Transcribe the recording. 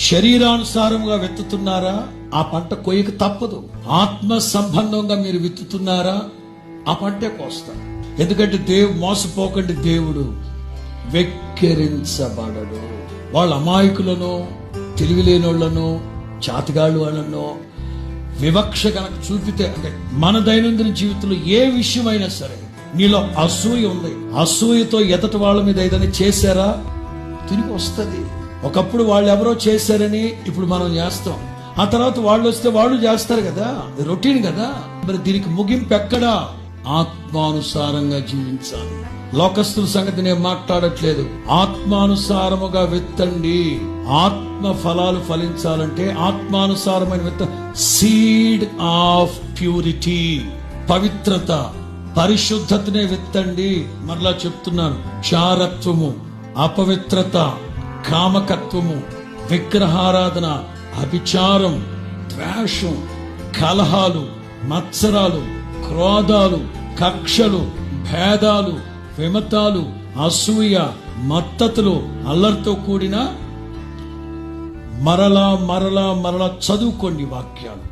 శరీరానుసారంగా విత్తుతున్నారా, ఆ పంట కొయ్యకు తప్పదు. ఆత్మ సంబంధంగా మీరు విత్తుతున్నారా, ఆ పంటే కోస్తారు. ఎందుకంటే మోసపోకండి, దేవుడు వెక్కిరించబడడు. వాళ్ళ అమాయకులను, తెలివిలేనోళ్లను, చాతిగాళ్ళు వాళ్ళను వివక్ష కనుక చూపితే, అంటే మన దైనందిన జీవితంలో ఏ విషయమైనా సరే నీలో అసూయ ఉంది, అసూయతో ఎదటి వాళ్ళ మీద ఏదైనా చేశారా, తిరిగి వస్తుంది. ఒకప్పుడు వాళ్ళు ఎవరో చేశారని ఇప్పుడు మనం చేస్తాం, ఆ తర్వాత వాళ్ళు వస్తే వాళ్ళు చేస్తారు కదా, రొటీన్ కదా. మరి దీనికి ముగింపు ఎక్కడా? ఆత్మానుసారంగా జీవించాలి. లోకస్తుల సంగతి నేను మాట్లాడట్లేదు. ఆత్మానుసారముగా విత్తండి. ఆత్మ ఫలాలు ఫలించాలంటే ఆత్మానుసారమైన సీడ్ ఆఫ్ ప్యూరిటీ, పవిత్రత, పరిశుద్ధతనే విత్తండి. మరలా చెప్తున్నాను, చారత్వము, అపవిత్రత, కామకత్వము, విగ్రహారాధన, అభిచారం, ద్వేషం, కలహాలు, మత్సరాలు, క్రోధాలు, కక్షలు, భేదాలు, విమతాలు, అసూయ, మత్తతులు, అల్లరితో కూడిన మరలా చదువుకోండి వాక్యాలు.